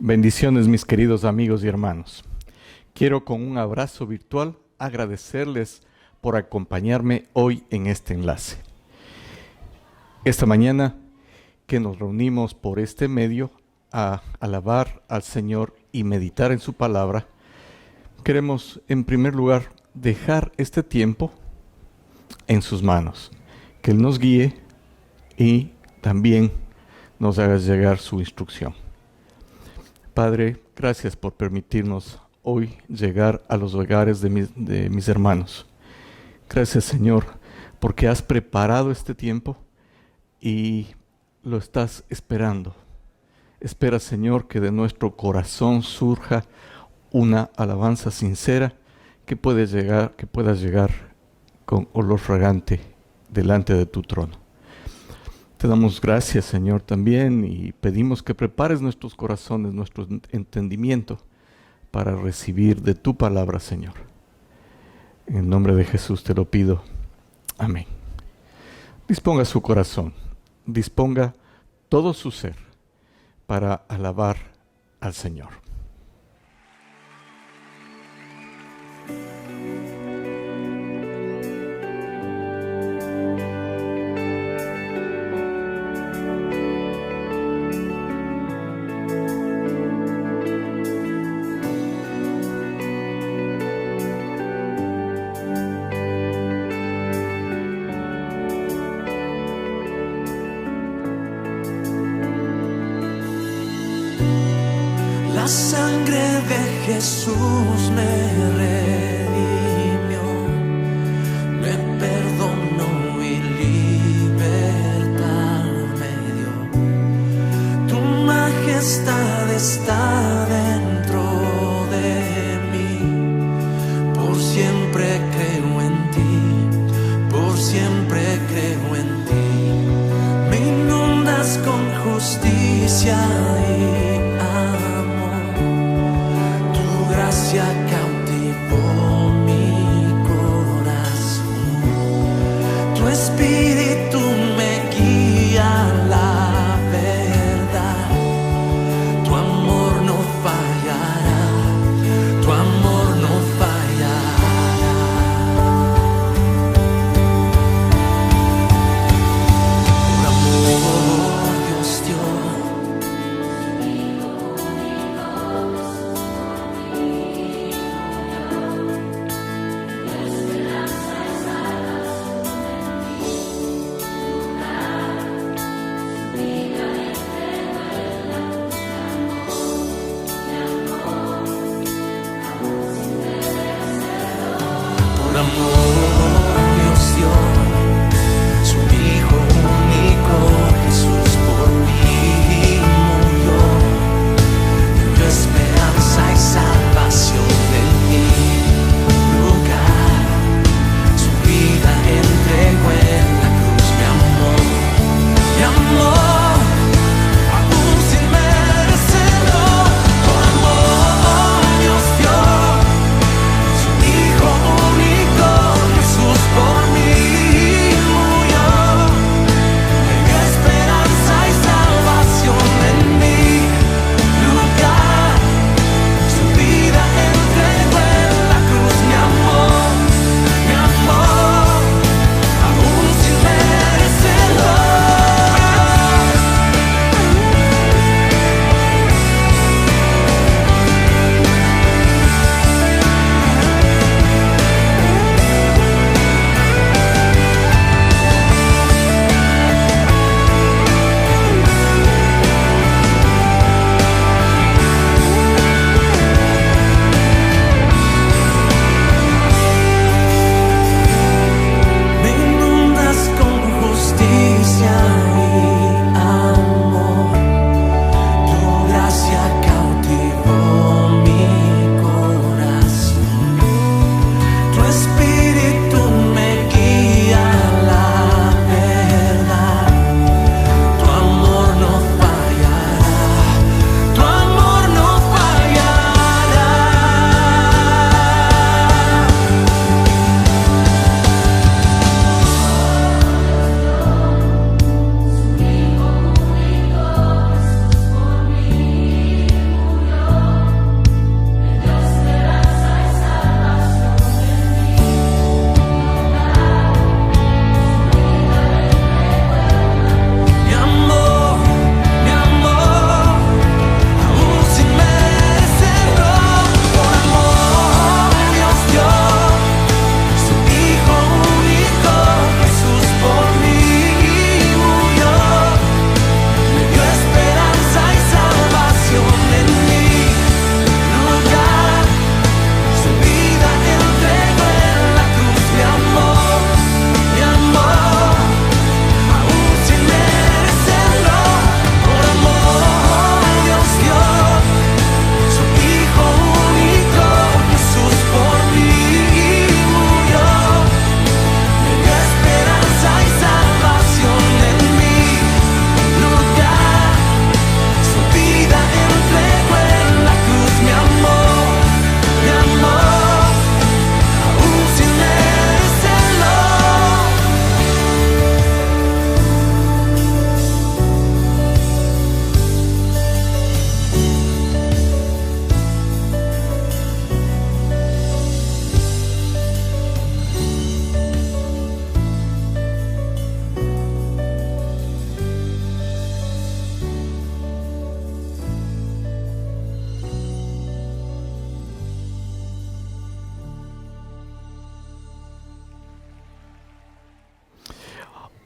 Bendiciones, mis queridos amigos y hermanos. Quiero con un abrazo virtual agradecerles por acompañarme hoy en este enlace. Esta mañana que nos reunimos por este medio a alabar al Señor y meditar en su palabra, queremos en primer lugar dejar este tiempo en sus manos, que Él nos guíe y también nos haga llegar su instrucción. Padre, gracias por permitirnos hoy llegar a los hogares de mis hermanos. Gracias, Señor, porque has preparado este tiempo y lo estás esperando. Espera, Señor, que de nuestro corazón surja una alabanza sincera que pueda llegar con olor fragante delante de tu trono. Te damos gracias, Señor, también, y pedimos que prepares nuestros corazones, nuestro entendimiento para recibir de tu palabra, Señor. En el nombre de Jesús te lo pido. Amén. Disponga su corazón, disponga todo su ser para alabar al Señor. La sangre de Jesús me redimió, me perdonó y libertad me dio. Tu majestad está dentro de mí, por siempre creo en ti, por siempre creo en ti. Me inundas con justicia y gracia cautivó mi corazón. Tu espíritu me guía a la verdad. Tu amor no falla.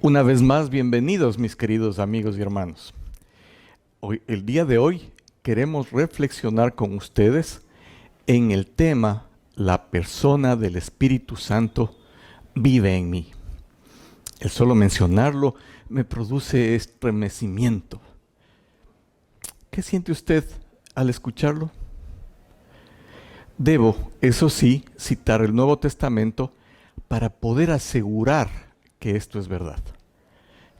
Una vez más, bienvenidos mis queridos amigos y hermanos. El día de hoy queremos reflexionar con ustedes en el tema La persona del Espíritu Santo vive en mí. El solo mencionarlo me produce estremecimiento. ¿Qué siente usted al escucharlo? Debo, eso sí, citar el Nuevo Testamento para poder asegurar que esto es verdad.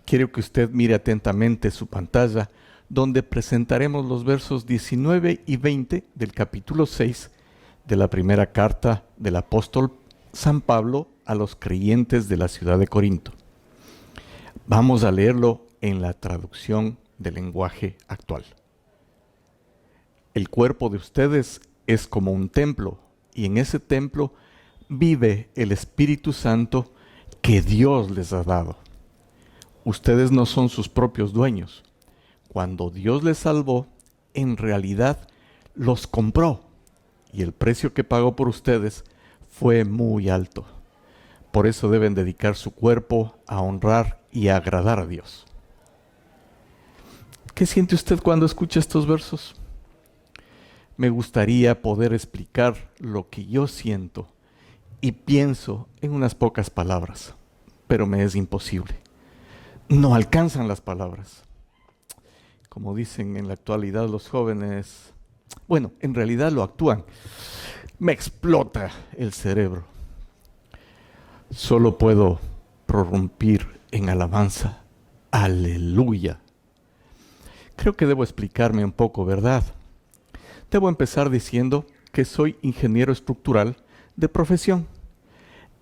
Quiero que usted mire atentamente su pantalla, donde presentaremos los versos 19 y 20 del capítulo 6 de la primera carta del apóstol San Pablo a los creyentes de la ciudad de Corinto. Vamos a leerlo en la traducción del lenguaje actual. El cuerpo de ustedes es como un templo, y en ese templo vive el Espíritu Santo que Dios les ha dado. Ustedes no son sus propios dueños. Cuando Dios les salvó, en realidad los compró, y el precio que pagó por ustedes fue muy alto. Por eso deben dedicar su cuerpo a honrar y a agradar a Dios. ¿Qué siente usted cuando escucha estos versos? Me gustaría poder explicar lo que yo siento y pienso en unas pocas palabras, pero me es imposible. No alcanzan las palabras. Como dicen en la actualidad los jóvenes, bueno, en realidad lo actúan. Me explota el cerebro. Solo puedo prorrumpir en alabanza. Aleluya. Creo que debo explicarme un poco, ¿verdad? Debo empezar diciendo que soy ingeniero estructural de profesión.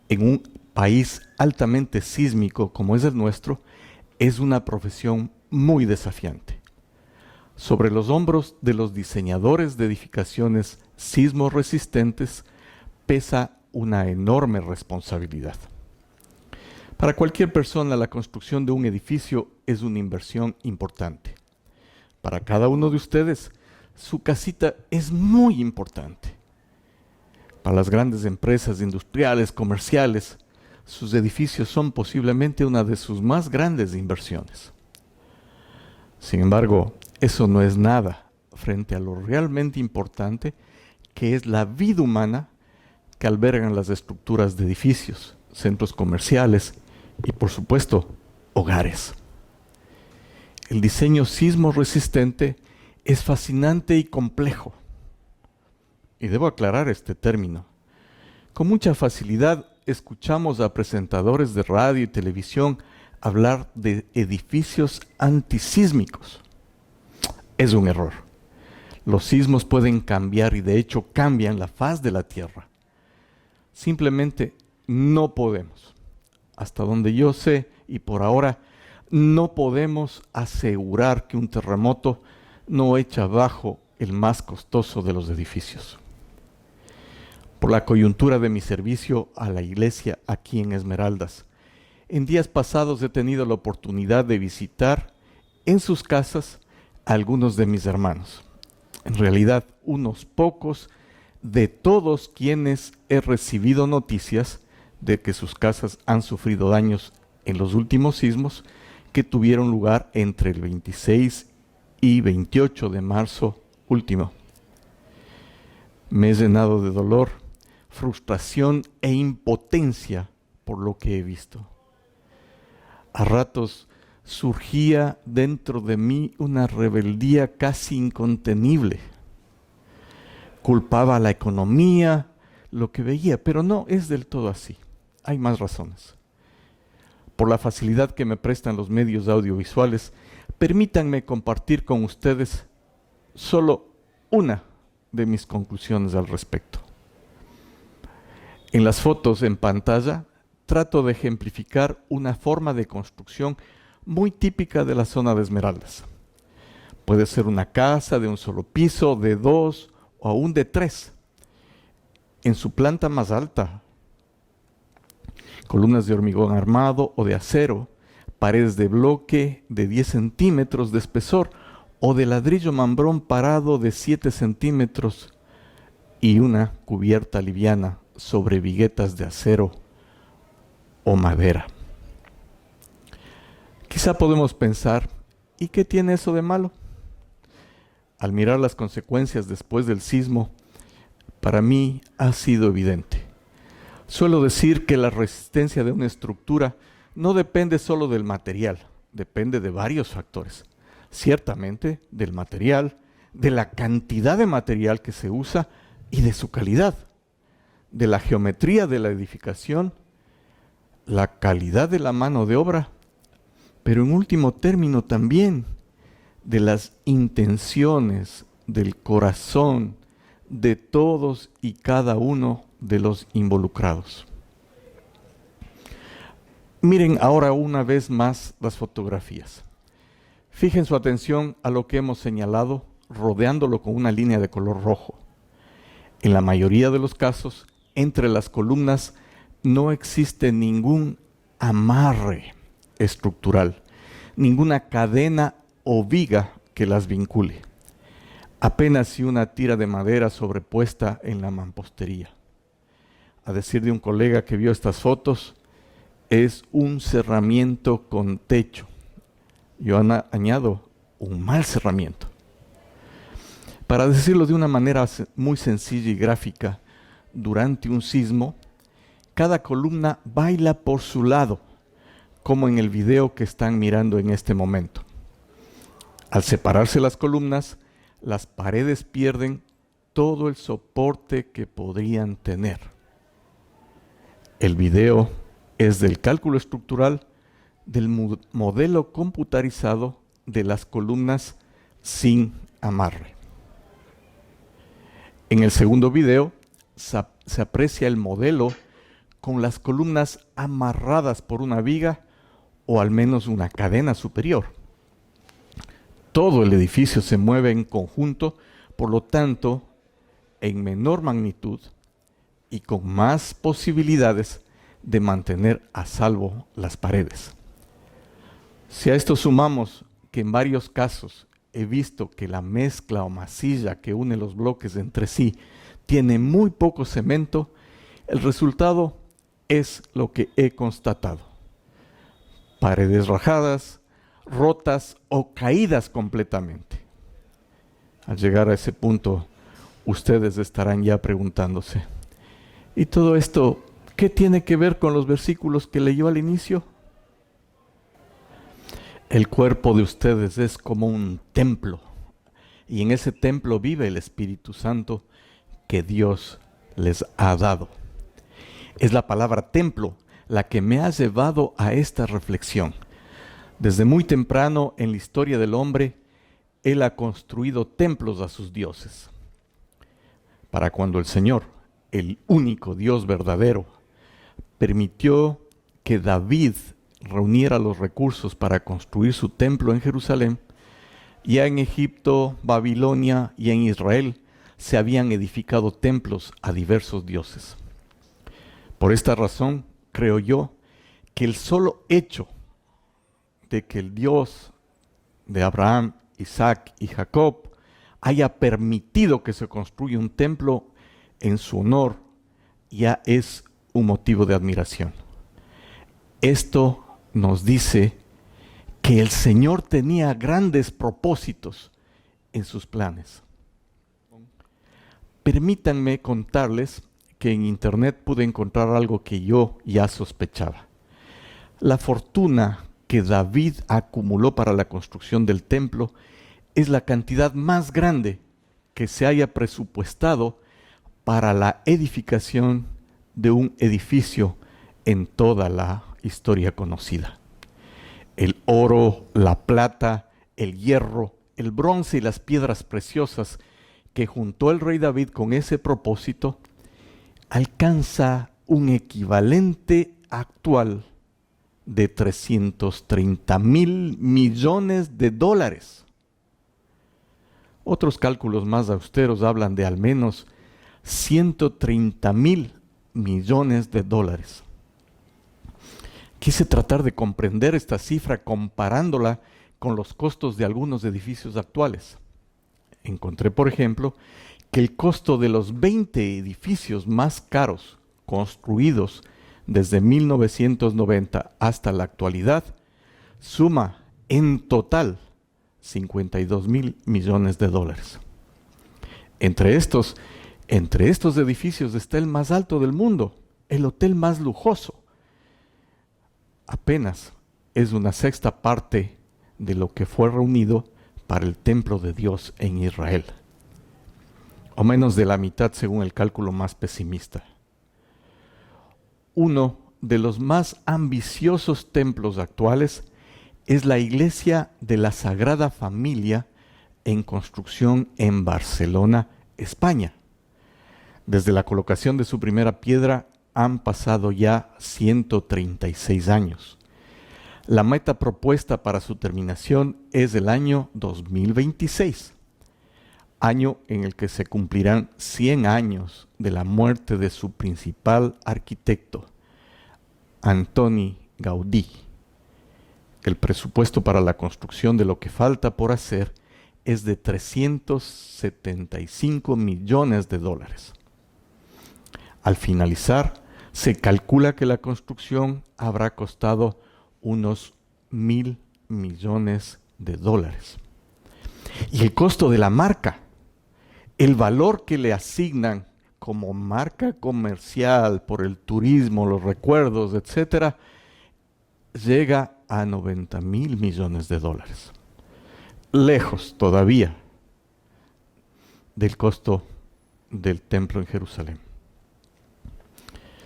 En un país altamente sísmico como es el nuestro, es una profesión muy desafiante. Sobre los hombros de los diseñadores de edificaciones sismo resistentes pesa una enorme responsabilidad. Para cualquier persona, la construcción de un edificio es una inversión importante. Para cada uno de ustedes, su casita es muy importante. Para las grandes empresas industriales, comerciales, sus edificios son posiblemente una de sus más grandes inversiones. Sin embargo, eso no es nada frente a lo realmente importante que es la vida humana que albergan las estructuras de edificios, centros comerciales y, por supuesto, hogares. El diseño sismo resistente es fascinante y complejo. Y debo aclarar este término. Con mucha facilidad escuchamos a presentadores de radio y televisión hablar de edificios antisísmicos. Es un error. Los sismos pueden cambiar y de hecho cambian la faz de la Tierra. Simplemente no podemos. Hasta donde yo sé y por ahora, no podemos asegurar que un terremoto no echa abajo el más costoso de los edificios. Por la coyuntura de mi servicio a la iglesia aquí en Esmeraldas, en días pasados he tenido la oportunidad de visitar en sus casas a algunos de mis hermanos. En realidad, unos pocos de todos quienes he recibido noticias de que sus casas han sufrido daños en los últimos sismos que tuvieron lugar entre el 26 y 28 de marzo último. Me he llenado de dolor, frustración e impotencia por lo que he visto. A ratos surgía dentro de mí una rebeldía casi incontenible. Culpaba a la economía, lo que veía, pero no es del todo así. Hay más razones. Por la facilidad que me prestan los medios audiovisuales, permítanme compartir con ustedes solo una de mis conclusiones al respecto. En las fotos en pantalla trato de ejemplificar una forma de construcción muy típica de la zona de Esmeraldas. Puede ser una casa de un solo piso, de 2 o aún de 3. En su planta más alta, columnas de hormigón armado o de acero, paredes de bloque de 10 centímetros de espesor o de ladrillo mambrón parado de 7 centímetros y una cubierta liviana sobre viguetas de acero o madera. Quizá podemos pensar, ¿y qué tiene eso de malo? Al mirar las consecuencias después del sismo, para mí ha sido evidente. Suelo decir que la resistencia de una estructura no depende solo del material, depende de varios factores. Ciertamente del material, de la cantidad de material que se usa y de su calidad, de la geometría de la edificación, la calidad de la mano de obra, pero en último término también de las intenciones, del corazón de todos y cada uno de los involucrados. Miren ahora una vez más las fotografías. Fijen su atención a lo que hemos señalado, rodeándolo con una línea de color rojo. En la mayoría de los casos, entre las columnas no existe ningún amarre estructural, ninguna cadena o viga que las vincule. Apenas si una tira de madera sobrepuesta en la mampostería. A decir de un colega que vio estas fotos, es un cerramiento con techo. Yo añado, un mal cerramiento. Para decirlo de una manera muy sencilla y gráfica, durante un sismo, cada columna baila por su lado, como en el video que están mirando en este momento. Al separarse las columnas, las paredes pierden todo el soporte que podrían tener. El video es del cálculo estructural del modelo computarizado de las columnas sin amarre. En el segundo video se aprecia el modelo con las columnas amarradas por una viga o al menos una cadena superior. Todo el edificio se mueve en conjunto, por lo tanto, en menor magnitud y con más posibilidades de mantener a salvo las paredes. Si a esto sumamos que en varios casos he visto que la mezcla o masilla que une los bloques entre sí tiene muy poco cemento, el resultado es lo que he constatado. Paredes rajadas, rotas o caídas completamente. Al llegar a ese punto, ustedes estarán ya preguntándose, ¿y todo esto qué tiene que ver con los versículos que leyó al inicio? El cuerpo de ustedes es como un templo, y en ese templo vive el Espíritu Santo que Dios les ha dado. Es la palabra templo la que me ha llevado a esta reflexión. Desde muy temprano en la historia del hombre, Él ha construido templos a sus dioses. Para cuando el Señor, el único Dios verdadero, permitió que David reuniera los recursos para construir su templo en Jerusalén, ya en Egipto, Babilonia y en Israel se habían edificado templos a diversos dioses. Por esta razón, creo yo, que el solo hecho de que el Dios de Abraham, Isaac y Jacob haya permitido que se construya un templo en su honor ya es un motivo de admiración. Esto nos dice que el Señor tenía grandes propósitos en sus planes. Permítanme contarles que en internet pude encontrar algo que yo ya sospechaba. La fortuna que David acumuló para la construcción del templo es la cantidad más grande que se haya presupuestado para la edificación de un edificio en toda la historia conocida. El oro, la plata, el hierro, el bronce y las piedras preciosas que juntó el rey David con ese propósito alcanza un equivalente actual de 330,000 millones de dólares. Otros cálculos más austeros hablan de al menos 130,000 millones de dólares. Quise tratar de comprender esta cifra comparándola con los costos de algunos edificios actuales. Encontré, por ejemplo, que el costo de los 20 edificios más caros construidos desde 1990 hasta la actualidad suma en total 52,000 millones de dólares. Entre estos edificios está el más alto del mundo, el hotel más lujoso. Apenas es una sexta parte de lo que fue reunido para el templo de Dios en Israel, o menos de la mitad según el cálculo más pesimista. Uno de los más ambiciosos templos actuales es la Iglesia de la Sagrada Familia en construcción en Barcelona, España. Desde la colocación de su primera piedra han pasado ya 136 años. La meta propuesta para su terminación es el año 2026, año en el que se cumplirán 100 años de la muerte de su principal arquitecto, Antoni Gaudí. El presupuesto para la construcción de lo que falta por hacer es de 375 millones de dólares. Al finalizar, se calcula que la construcción habrá costado unos 1,000 millones de dólares. Y el costo de la marca, el valor que le asignan como marca comercial por el turismo, los recuerdos, etc., llega a 90,000 millones de dólares. Lejos todavía del costo del templo en Jerusalén.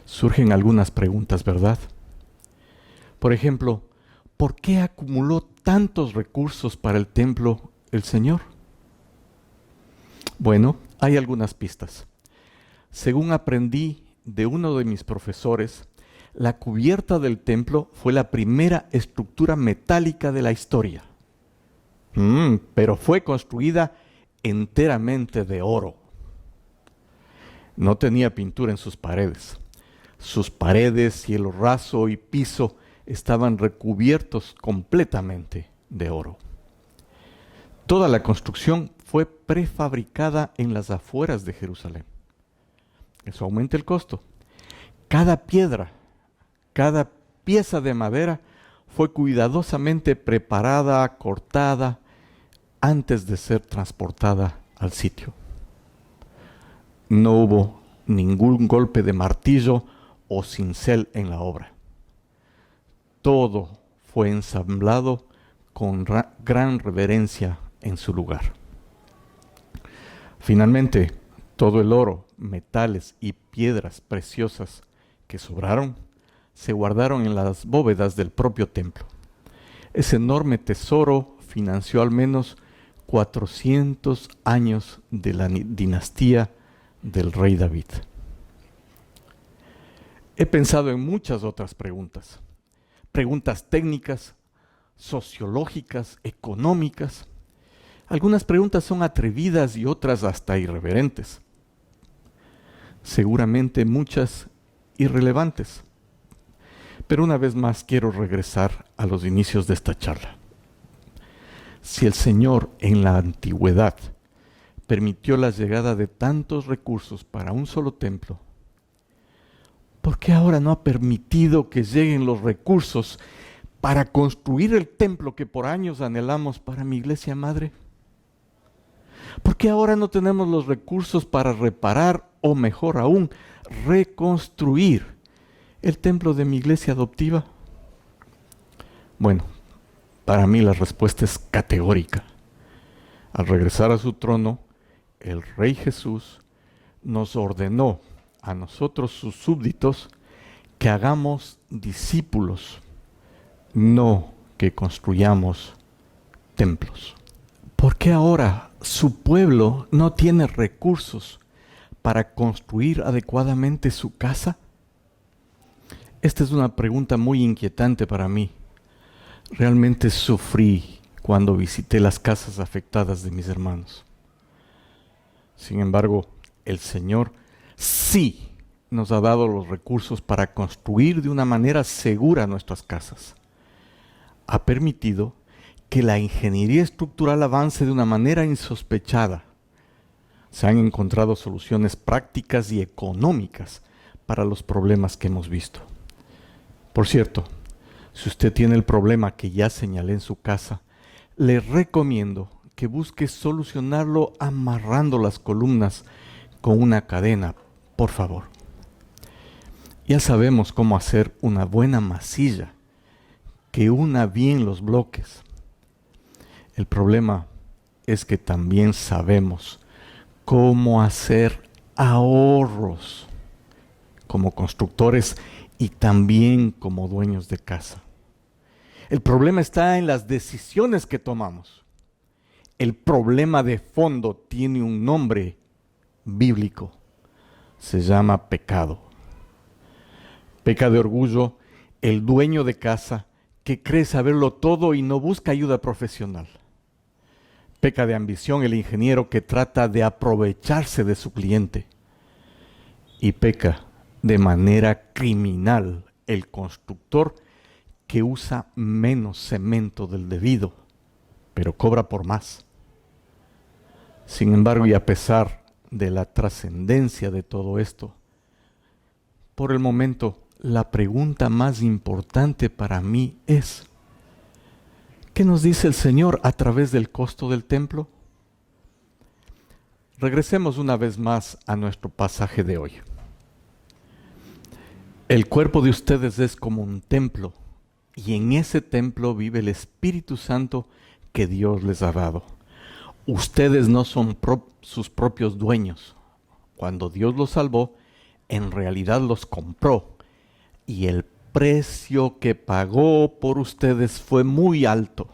Surgen algunas preguntas, ¿verdad? Por ejemplo, ¿por qué acumuló tantos recursos para el templo el Señor? Bueno, hay algunas pistas. Según aprendí de uno de mis profesores, la cubierta del templo fue la primera estructura metálica de la historia. Pero fue construida enteramente de oro. No tenía pintura en sus paredes. Sus paredes, cielo raso y piso estaban recubiertos completamente de oro. Toda la construcción fue prefabricada en las afueras de Jerusalén. Eso aumenta el costo. Cada piedra, cada pieza de madera fue cuidadosamente preparada, cortada, antes de ser transportada al sitio. No hubo ningún golpe de martillo o cincel en la obra. Todo fue ensamblado con gran reverencia en su lugar. Finalmente, todo el oro, metales y piedras preciosas que sobraron se guardaron en las bóvedas del propio templo. Ese enorme tesoro financió al menos 400 años de la dinastía del rey David. He pensado en muchas otras preguntas técnicas, sociológicas, económicas. Algunas preguntas son atrevidas y otras hasta irreverentes. Seguramente muchas irrelevantes. Pero una vez más quiero regresar a los inicios de esta charla. Si el Señor en la antigüedad permitió la llegada de tantos recursos para un solo templo, ¿por qué ahora no ha permitido que lleguen los recursos para construir el templo que por años anhelamos para mi iglesia madre? ¿Por qué ahora no tenemos los recursos para reparar o mejor aún, reconstruir el templo de mi iglesia adoptiva? Bueno, para mí la respuesta es categórica. Al regresar a su trono, el Rey Jesús nos ordenó a nosotros, sus súbditos, que hagamos discípulos, no que construyamos templos. ¿Por qué ahora su pueblo no tiene recursos para construir adecuadamente su casa? Esta es una pregunta muy inquietante para mí. Realmente sufrí cuando visité las casas afectadas de mis hermanos. Sin embargo, el Señor sí nos ha dado los recursos para construir de una manera segura nuestras casas. Ha permitido que la ingeniería estructural avance de una manera insospechada. Se han encontrado soluciones prácticas y económicas para los problemas que hemos visto. Por cierto, Si usted tiene el problema que ya señalé en su casa, le recomiendo que busque solucionarlo amarrando las columnas con una cadena, por favor. Ya sabemos cómo hacer una buena masilla que una bien los bloques. El problema es que también sabemos cómo hacer ahorros como constructores y también como dueños de casa. El problema está en las decisiones que tomamos. El problema de fondo tiene un nombre bíblico. Se llama pecado. Peca de orgullo el dueño de casa que cree saberlo todo y no busca ayuda profesional. Peca de ambición el ingeniero que trata de aprovecharse de su cliente. Y peca de manera criminal el constructor que usa menos cemento del debido, pero cobra por más. Sin embargo, y a pesar de la trascendencia de todo esto, por el momento, la pregunta más importante para mí es: ¿qué nos dice el Señor a través del costo del templo? Regresemos una vez más a nuestro pasaje de hoy. El cuerpo de ustedes es como un templo, y en ese templo vive el Espíritu Santo que Dios les ha dado. Ustedes no son sus propios dueños. Cuando Dios los salvó, en realidad los compró, y el precio que pagó por ustedes fue muy alto.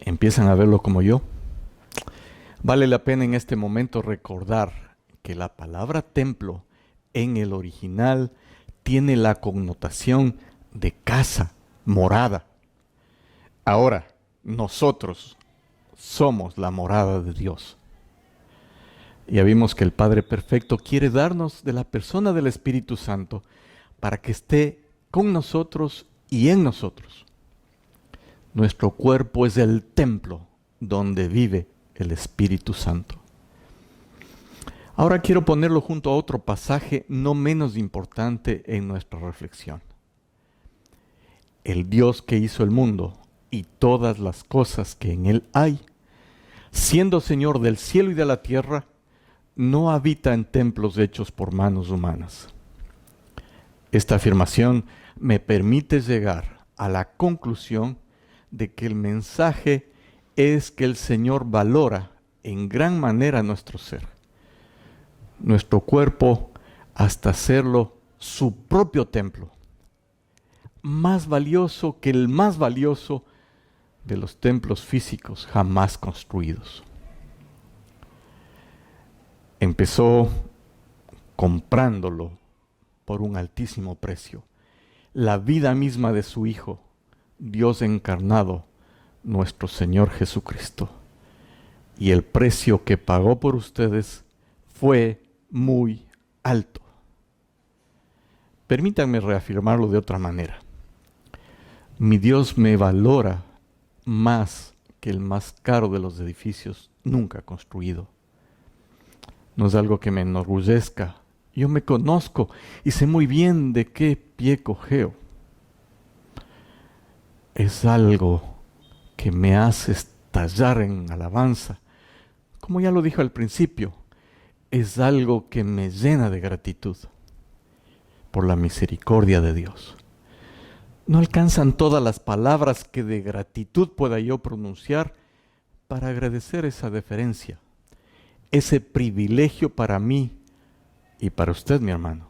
¿Empiezan a verlo como yo? Vale la pena en este momento recordar que la palabra templo en el original tiene la connotación de casa, morada. Ahora, nosotros somos la morada de Dios. Ya vimos que el Padre Perfecto quiere darnos de la persona del Espíritu Santo para que esté con nosotros y en nosotros. Nuestro cuerpo es el templo donde vive el Espíritu Santo. Ahora quiero ponerlo junto a otro pasaje no menos importante en nuestra reflexión. El Dios que hizo el mundo y todas las cosas que en él hay, siendo Señor del cielo y de la tierra, no habita en templos hechos por manos humanas. Esta afirmación me permite llegar a la conclusión de que el mensaje es que el Señor valora en gran manera nuestro ser, nuestro cuerpo, hasta hacerlo su propio templo, más valioso que el más valioso de los templos físicos jamás construidos. Empezó comprándolo por un altísimo precio, la vida misma de su Hijo, Dios encarnado, nuestro Señor Jesucristo. Y el precio que pagó por ustedes fue muy alto. Permítanme reafirmarlo de otra manera. Mi Dios me valora más que el más caro de los edificios nunca construido. No es algo que me enorgullezca. Yo me conozco y sé muy bien de qué pie cojeo. Es algo que me hace estallar en alabanza. Como ya lo dije al principio, es algo que me llena de gratitud por la misericordia de Dios. No alcanzan todas las palabras que de gratitud pueda yo pronunciar para agradecer esa deferencia, ese privilegio para mí y para usted, mi hermano.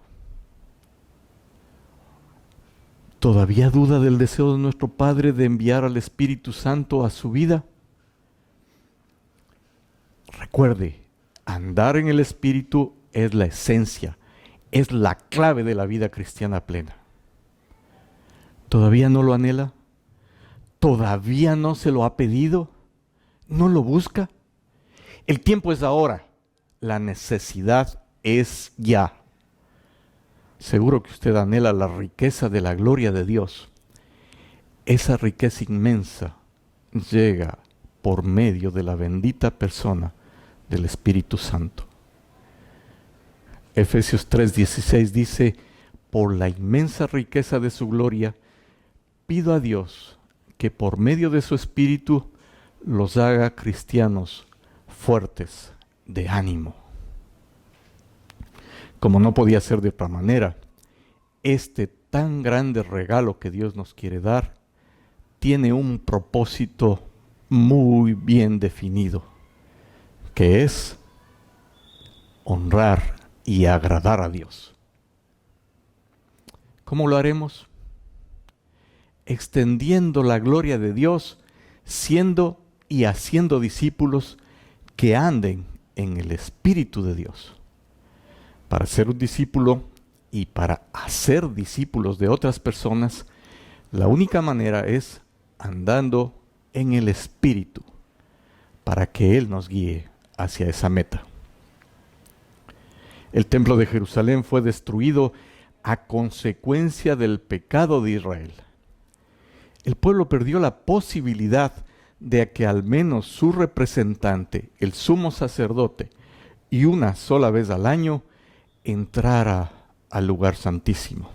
¿Todavía duda del deseo de nuestro Padre de enviar al Espíritu Santo a su vida? Recuerde, andar en el Espíritu es la esencia, es la clave de la vida cristiana plena. ¿Todavía no lo anhela? ¿Todavía no se lo ha pedido? ¿No lo busca? El tiempo es ahora, la necesidad es ya. Seguro que usted anhela la riqueza de la gloria de Dios. Esa riqueza inmensa llega por medio de la bendita persona del Espíritu Santo. Efesios 3:16 dice: por la inmensa riqueza de su gloria, pido a Dios que por medio de su Espíritu los haga cristianos fuertes de ánimo. Como no podía ser de otra manera, este tan grande regalo que Dios nos quiere dar tiene un propósito muy bien definido, que es honrar y agradar a Dios. ¿Cómo lo haremos? Extendiendo la gloria de Dios, siendo y haciendo discípulos que anden en el Espíritu de Dios. Para ser un discípulo y para hacer discípulos de otras personas, la única manera es andando en el Espíritu, para que Él nos guíe hacia esa meta. El templo de Jerusalén fue destruido a consecuencia del pecado de Israel. El pueblo perdió la posibilidad de que al menos su representante, el sumo sacerdote, y una sola vez al año, entrara al lugar santísimo.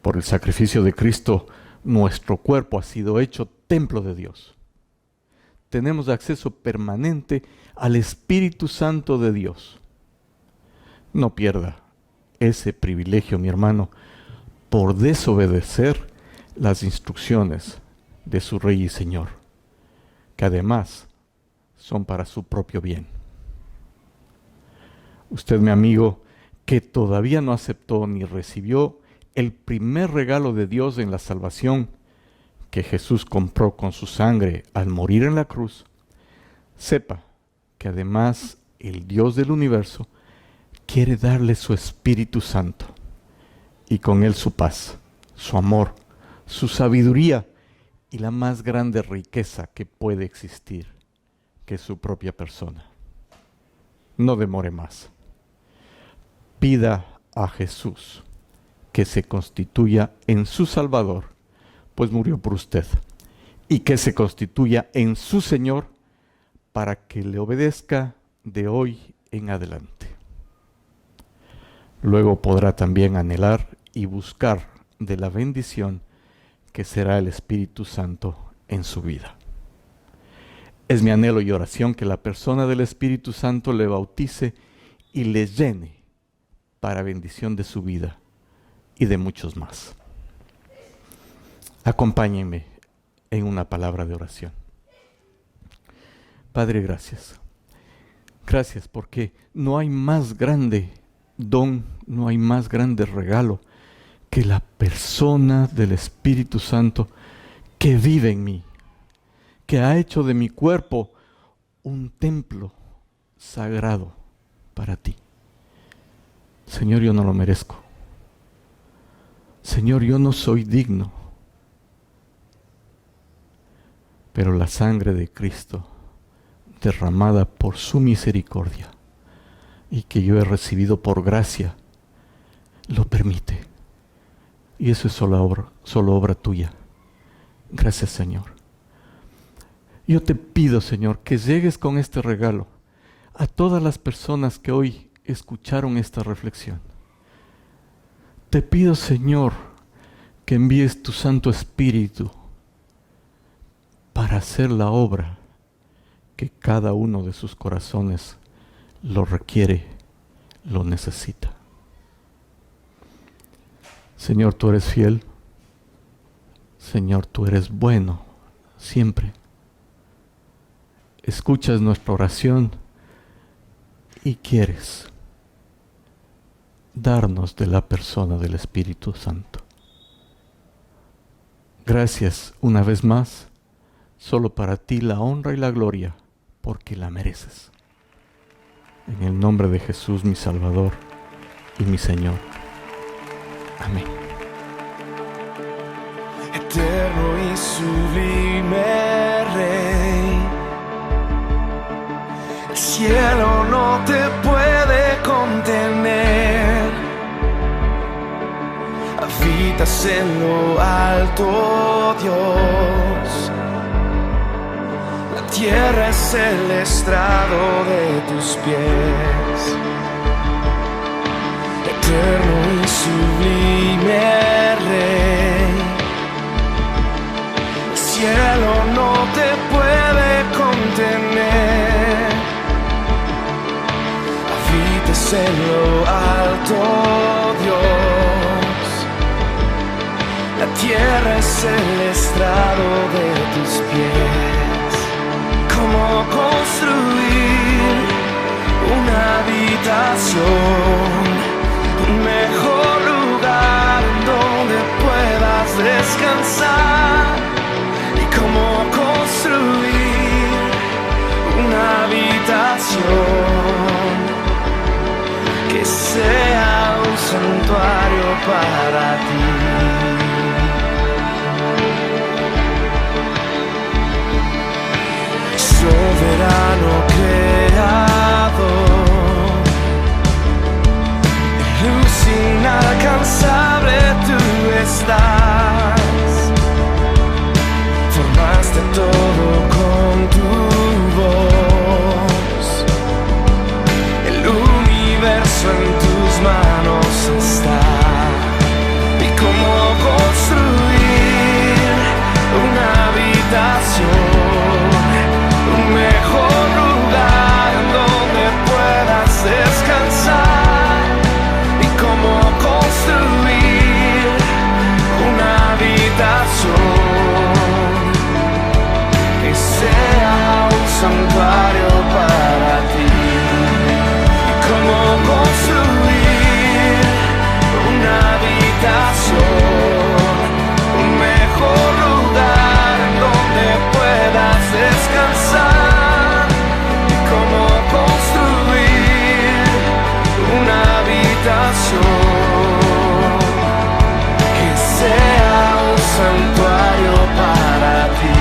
Por el sacrificio de Cristo, nuestro cuerpo ha sido hecho templo de Dios. Tenemos acceso permanente al Espíritu Santo de Dios. No pierda ese privilegio, mi hermano, por desobedecer las instrucciones de su Rey y Señor, que además son para su propio bien. Usted, mi amigo, que todavía no aceptó ni recibió el primer regalo de Dios en la salvación que Jesús compró con su sangre al morir en la cruz, sepa que además el Dios del universo quiere darle su Espíritu Santo y con él su paz, su amor, su sabiduría y la más grande riqueza que puede existir, que es su propia persona. No demore más. Pida a Jesús que se constituya en su Salvador, pues murió por usted, y que se constituya en su Señor para que le obedezca de hoy en adelante. Luego podrá también anhelar y buscar de la bendición que será el Espíritu Santo en su vida. Es mi anhelo y oración que la persona del Espíritu Santo le bautice y le llene para bendición de su vida y de muchos más. Acompáñenme en una palabra de oración. Padre, gracias. Gracias porque no hay más grande don, no hay más grande regalo que la persona del Espíritu Santo que vive en mí, que ha hecho de mi cuerpo un templo sagrado para ti. Señor, yo no lo merezco. Señor, yo no soy digno. Pero la sangre de Cristo, derramada por su misericordia y que yo he recibido por gracia, lo permite. Y eso es solo obra tuya. Gracias, Señor. Yo te pido, Señor, que llegues con este regalo a todas las personas que hoy escucharon esta reflexión. Te pido, Señor, que envíes tu Santo Espíritu para hacer la obra que cada uno de sus corazones lo requiere, lo necesita. Señor, tú eres fiel. Señor, tú eres bueno siempre. Escuchas nuestra oración y quieres darnos de la persona del Espíritu Santo. Gracias una vez más. Solo para ti la honra y la gloria, porque la mereces. En el nombre de Jesús, mi Salvador y mi Señor. Amén. Eterno y sublime Rey, el cielo no te puede contener. Habitas en lo alto, Dios. La tierra es el estrado de tus pies. eterno y sublime Rey. El cielo no te puede contener, habitas en lo alto, Dios. La tierra es el estrado de tus pies. ¿Cómo construir una habitación, un mejor lugar donde puedas descansar? ¿Y cómo construir una habitación que sea un santuario para ti? Soberano creador, luz inalcanzable tú estás. Formaste todo con tu voz, el universo en tus manos está. ¿Y cómo construir una habitación, un mejor lugar donde puedas descansar? ¿Y cómo construir una habitación que sea un santuario para ti? ¿Y cómo construir una habitación, un mejor lugar donde puedas descansar? ¿Y cómo construir una habitación que sea un santuario para ti?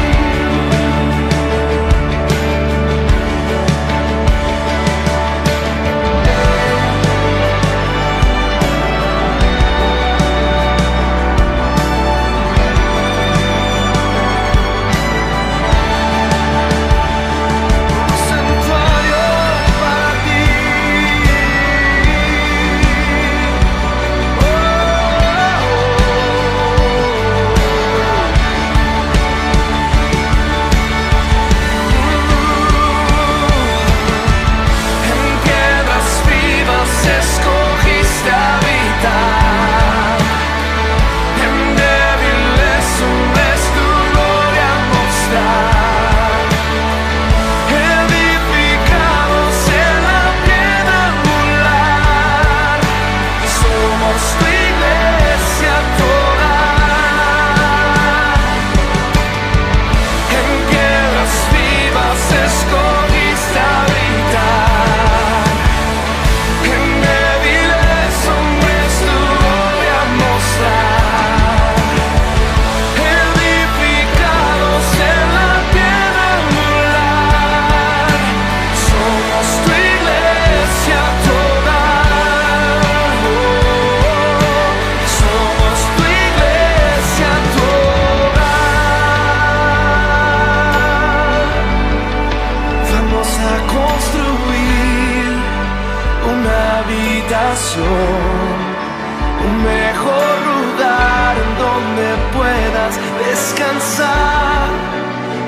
Un mejor lugar en donde puedas descansar.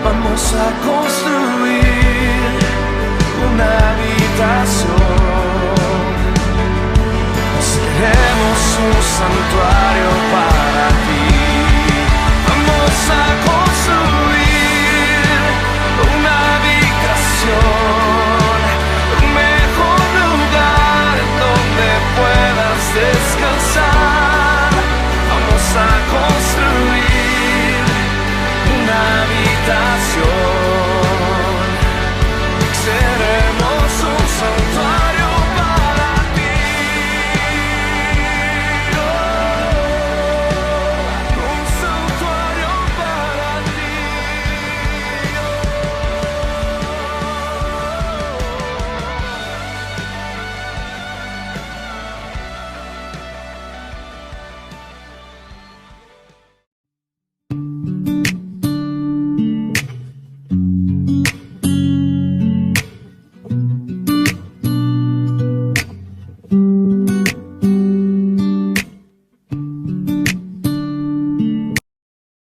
Vamos a construir